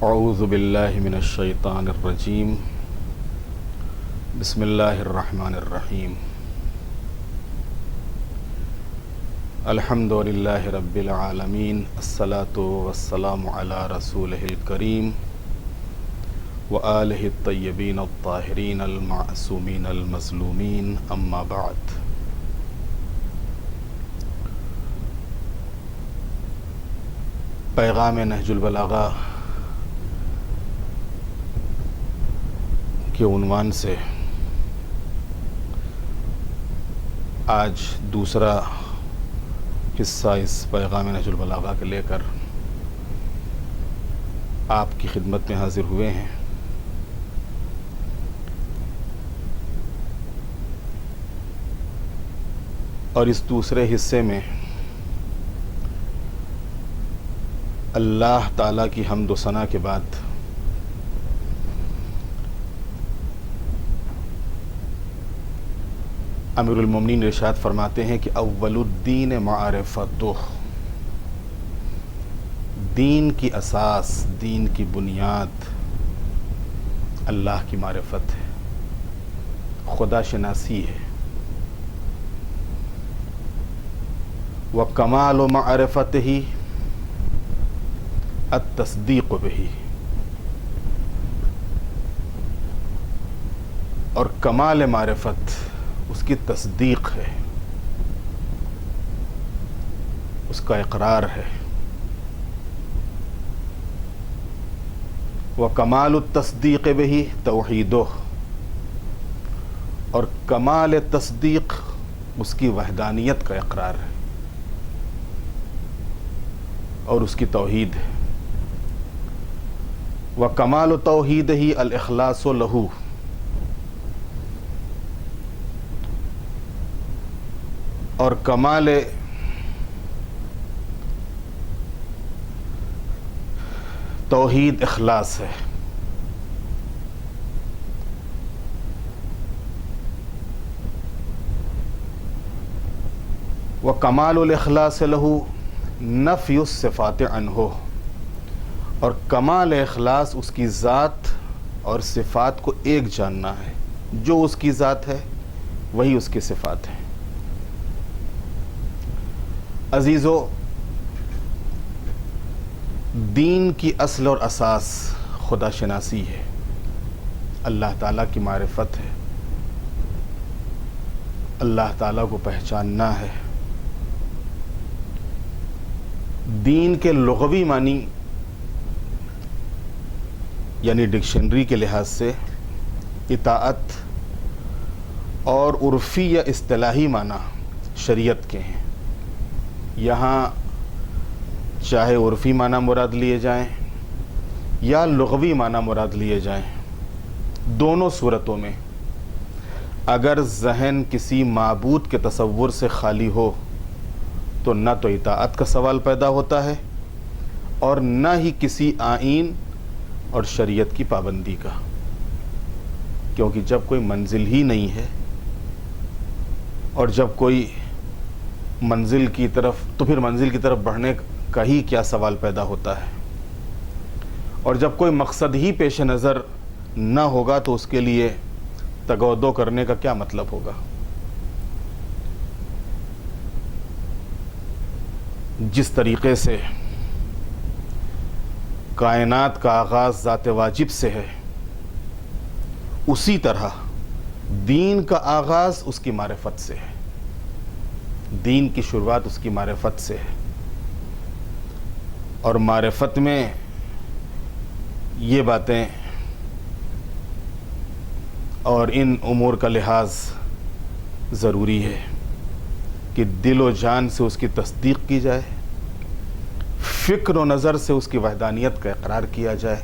اعوذ باللہ من الشیطان الرجیم بسم اللہ الرحمن الرحیم الحمد للہ رب العالمین الصلاة والسلام علی رسولہ الکریم وآلہ الطیبین الطاہرین المعصومین المظلومین اما بعد۔ پیغام نہج البلاغہ کے عنوان سے آج دوسرا حصہ اس پیغام نہج البلاغہ کے لے کر آپ کی خدمت میں حاضر ہوئے ہیں۔ اور اس دوسرے حصے میں اللہ تعالیٰ کی حمد و ثنا کے بعد امیر المومنین ارشاد فرماتے ہیں کہ اول الدین معرفتہ، دین کی اساس، دین کی بنیاد اللہ کی معرفت ہے، خدا شناسی ہے۔ وکمال معرفتہ التصدیق بہ، اور کمال معرفت اس کی تصدیق ہے، اس کا اقرار ہے۔ وکمال التصدیق بہ توحیدہ، اور کمال تصدیق اس کی وحدانیت کا اقرار ہے اور اس کی توحید ہے۔ وکمال توحیدہ الاخلاص لہ، اور کمال توحید اخلاص ہے۔ وکمال الاخلاص لہ نفی الصفات عنہ، اور کمال اخلاص اس کی ذات اور صفات کو ایک جاننا ہے، جو اس کی ذات ہے وہی اس کی صفات ہیں۔ عزیزو، دین کی اصل اور اساس خدا شناسی ہے، اللہ تعالیٰ کی معرفت ہے، اللہ تعالیٰ کو پہچاننا ہے۔ دین کے لغوی معنی یعنی ڈکشنری کے لحاظ سے اطاعت، اور عرفی یا اصطلاحی معنی شریعت کے ہیں۔ یہاں چاہے عرفی معنی مراد لیے جائیں یا لغوی معنی مراد لیے جائیں، دونوں صورتوں میں اگر ذہن کسی معبود کے تصور سے خالی ہو تو نہ تو اطاعت کا سوال پیدا ہوتا ہے اور نہ ہی کسی آئین اور شریعت کی پابندی کا، کیونکہ جب کوئی منزل ہی نہیں ہے اور جب کوئی منزل کی طرف، تو پھر منزل کی طرف بڑھنے کا ہی کیا سوال پیدا ہوتا ہے، اور جب کوئی مقصد ہی پیش نظر نہ ہوگا تو اس کے لیے تگودو کرنے کا کیا مطلب ہوگا۔ جس طریقے سے کائنات کا آغاز ذات واجب سے ہے، اسی طرح دین کا آغاز اس کی معرفت سے ہے، دین کی شروعات اس کی معرفت سے ہے۔ اور معرفت میں یہ باتیں اور ان امور کا لحاظ ضروری ہے کہ دل و جان سے اس کی تصدیق کی جائے، فکر و نظر سے اس کی وحدانیت کا اقرار کیا جائے،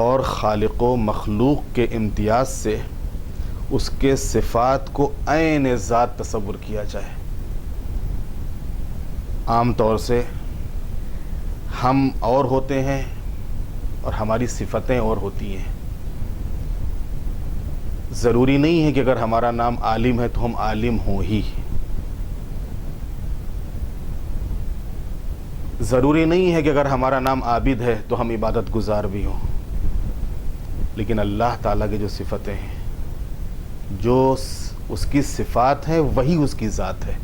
اور خالق و مخلوق کے امتیاز سے اس کے صفات کو عین ذات تصور کیا جائے۔ عام طور سے ہم اور ہوتے ہیں اور ہماری صفتیں اور ہوتی ہیں۔ ضروری نہیں ہے کہ اگر ہمارا نام عالم ہے تو ہم عالم ہوں ہی۔ ضروری نہیں ہے کہ اگر ہمارا نام عابد ہے تو ہم عبادت گزار بھی ہوں، لیکن اللہ تعالیٰ کی جو صفتیں ہیں، جو اس کی صفات ہیں وہی اس کی ذات ہے،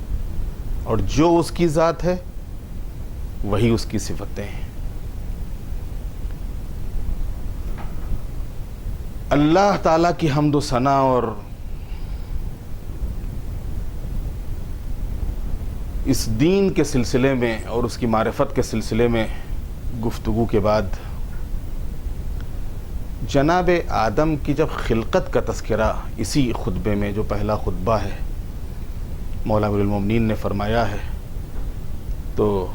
اور جو اس کی ذات ہے وہی اس کی صفتیں ہیں۔ اللہ تعالیٰ کی حمد و ثنا اور اس دین کے سلسلے میں اور اس کی معرفت کے سلسلے میں گفتگو کے بعد جناب آدم کی جب خلقت کا تذکرہ اسی خطبے میں جو پہلا خطبہ ہے مولا امیر المومنین نے فرمایا ہے، تو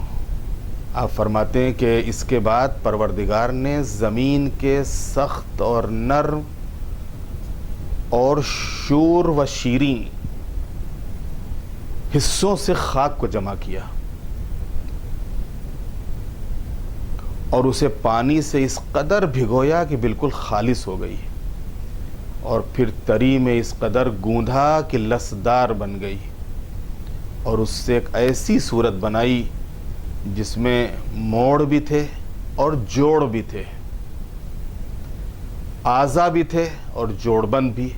آپ فرماتے ہیں کہ اس کے بعد پروردگار نے زمین کے سخت اور نرم اور شور و شیریں حصوں سے خاک کو جمع کیا اور اسے پانی سے اس قدر بھگویا کہ بالکل خالص ہو گئی، اور پھر تری میں اس قدر گوندھا کہ لسدار بن گئی، اور اس سے ایک ایسی صورت بنائی جس میں موڑ بھی تھے اور جوڑ بھی تھے، اعضاء بھی تھے اور جوڑ بند بھی،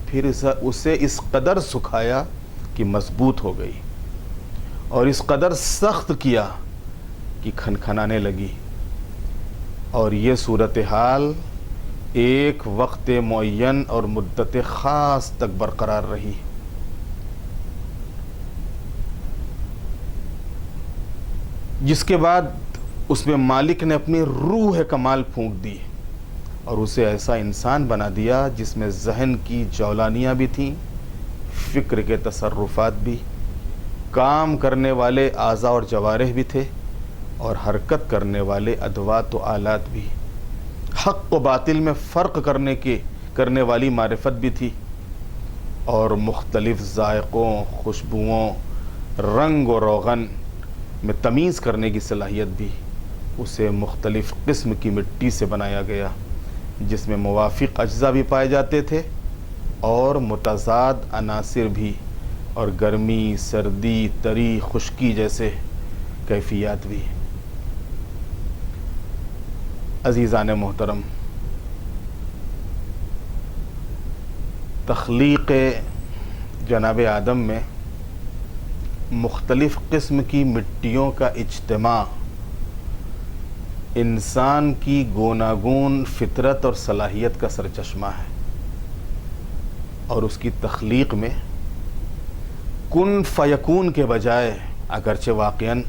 پھر اسے اس قدر سکھایا کہ مضبوط ہو گئی، اور اس قدر سخت کیا کہ کھنکھنانے لگی، اور یہ صورتحال ایک وقت معین اور مدت خاص تک برقرار رہی۔ جس کے بعد اس میں مالک نے اپنی روح کمال پھونک دی اور اسے ایسا انسان بنا دیا جس میں ذہن کی جولانیاں بھی تھیں، فکر کے تصرفات بھی، کام کرنے والے اعضاء اور جوارح بھی تھے، اور حرکت کرنے والے ادوات و آلات بھی، حق و باطل میں فرق کرنے والی معرفت بھی تھی، اور مختلف ذائقوں، خوشبوؤں، رنگ و روغن میں تمیز کرنے کی صلاحیت بھی۔ اسے مختلف قسم کی مٹی سے بنایا گیا جس میں موافق اجزاء بھی پائے جاتے تھے اور متضاد عناصر بھی، اور گرمی، سردی، تری، خشکی جیسے کیفیات بھی۔ عزیزان محترم، تخلیق جناب آدم میں مختلف قسم کی مٹیوں کا اجتماع انسان کی گوناگون فطرت اور صلاحیت کا سرچشمہ ہے، اور اس کی تخلیق میں کن فیکون کے بجائے، اگرچہ واقعاً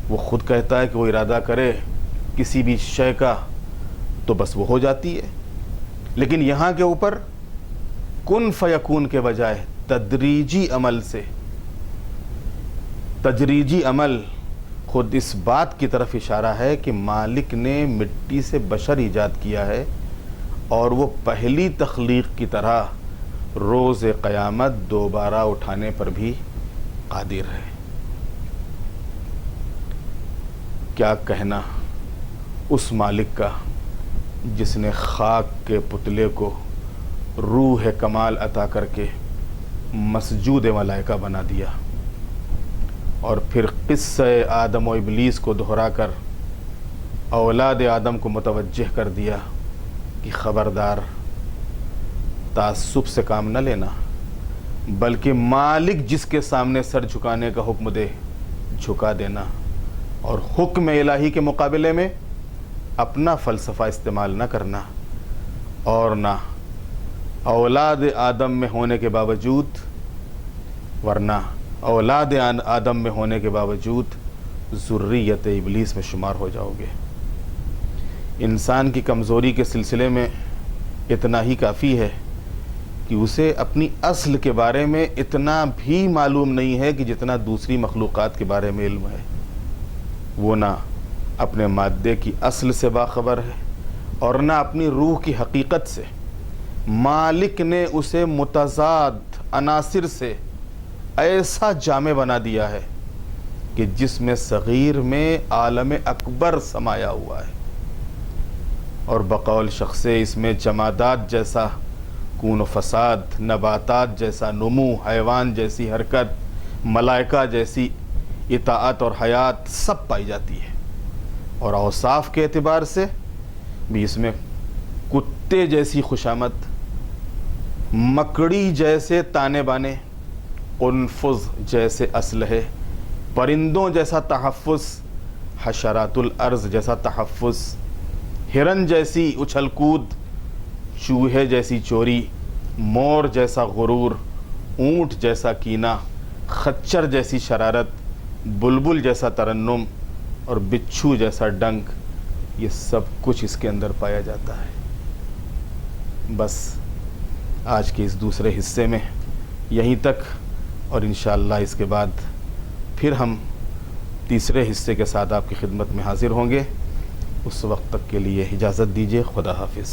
وہ خود کہتا ہے کہ وہ ارادہ کرے کسی بھی شے کا تو بس وہ ہو جاتی ہے، لیکن یہاں کے اوپر کن فیکون کے بجائے تدریجی عمل سے، تدریجی عمل خود اس بات کی طرف اشارہ ہے کہ مالک نے مٹی سے بشر ایجاد کیا ہے، اور وہ پہلی تخلیق کی طرح روز قیامت دوبارہ اٹھانے پر بھی قادر ہے۔ کیا کہنا اس مالک کا جس نے خاک کے پتلے کو روح کمال عطا کر کے مسجود ملائکہ بنا دیا، اور پھر قصہ آدم و ابلیس کو دہرا کر اولاد آدم کو متوجہ کر دیا کہ خبردار، تعصب سے کام نہ لینا، بلکہ مالک جس کے سامنے سر جھکانے کا حکم دے جھکا دینا، اور حکم الہی کے مقابلے میں اپنا فلسفہ استعمال نہ کرنا، اور نہ اولاد آدم میں ہونے کے باوجود، ورنہ اولاد آدم میں ہونے کے باوجود ذریت ابلیس میں شمار ہو جاؤ گے۔ انسان کی کمزوری کے سلسلے میں اتنا ہی کافی ہے کہ اسے اپنی اصل کے بارے میں اتنا بھی معلوم نہیں ہے کہ جتنا دوسری مخلوقات کے بارے میں علم ہے۔ وہ نہ اپنے مادے کی اصل سے باخبر ہے اور نہ اپنی روح کی حقیقت سے۔ مالک نے اسے متضاد عناصر سے ایسا جامع بنا دیا ہے کہ جس میں صغیر میں عالم اکبر سمایا ہوا ہے، اور بقول شخص اس میں جمادات جیسا کون و فساد، نباتات جیسا نمو، حیوان جیسی حرکت، ملائکہ جیسی اطاعت اور حیات سب پائی جاتی ہے، اور اوصاف کے اعتبار سے بھی اس میں کتے جیسی خوشامد، مکڑی جیسے تانے بانے، قنفذ جیسے اسلحے، پرندوں جیسا تحفظ، حشرات الارض جیسا تحفظ، ہرن جیسی اچھل کود، چوہے جیسی چوری، مور جیسا غرور، اونٹ جیسا کینہ، خچر جیسی شرارت، بلبل جیسا ترنم اور بچھو جیسا ڈنک، یہ سب کچھ اس کے اندر پایا جاتا ہے۔ بس آج کے اس دوسرے حصے میں یہیں تک، اور انشاءاللہ اس کے بعد پھر ہم تیسرے حصے کے ساتھ آپ کی خدمت میں حاضر ہوں گے۔ اس وقت تک کے لیے اجازت دیجیے، خدا حافظ۔